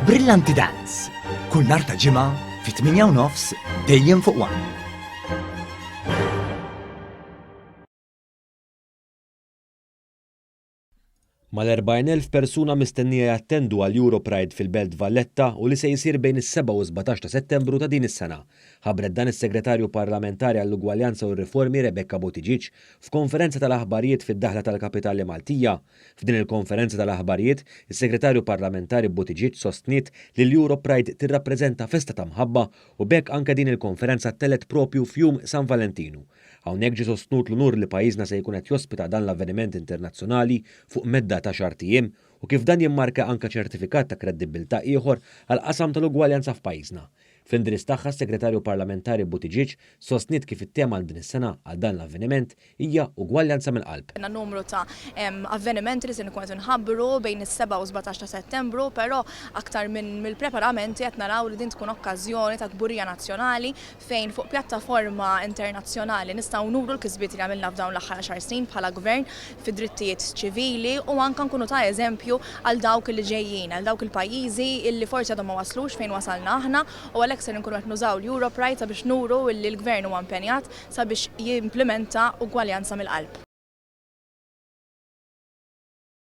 Brillanti Dance. Kull nhar ta' ġimgħa fit-8:30 dejjem fuq One. Mal-40,000 persuna mistennija jattendu għal Europride fil-Belt Valletta u li se jsir bejn is-7 u 17 ta' Settembru ta' din is-sena. Ħabbret dan is-Segretarju Parlamentari għall-Ugwaljanza u r-Riformi Rebecca Buttigieg f'konferenza tal-aħbarijiet fid-daħla tal-Kapitali Maltija. F'din il-konferenza tal-aħbarijiet, is-Segretarju Parlamentari Buttigieg sostniet li l-Europride tirrappreżenta festa ta' mħabba u bekk anke din il-konferenza tellet propju f'jum San Valentinu. Hawnhekk ġie sostnut l-unur li pajjiżna se jkun qed jospita dan l-avveniment internazzjonali fuq medda ta' xahar tiem u kif dan jimmarka anke ċertifikat ta' kredibilità ieħor għal qasam tal-ugwaljanza f'pajjiżna. Fl-indirizz tagħha s-Segretarju Parlamentari Buttigieg sostniet kif it-tema għal din is-sena għal dan l-avveniment hija ugwaljanza mill-qalb. Għandna numru ta' avvenimenti li se nkun qed inħabbru bejn is-7 u 17 ta' Settembru, però aktar mill-preparamenti qed naraw li din tkun okkażjoni ta' kburija nazzjonali fejn fuq pjattaforma internazzjonali nistgħu nuru l-kisbiet li għamilna f'dawn l-aħħar 10 snin bħala gvern fid-drittijiet ċivili u anke nkunu ta' eżempju għal dawk li ġejjin, għal dawk il-pajjiżi illi forsi għadhom ma waslux fejn wasalna aħna u għalhekk se nkunu qed nużaw l-Europride sabiex nuru li l-Gvern huwa impenjat sabiex jimplementa ugwaljanza mill-qalb.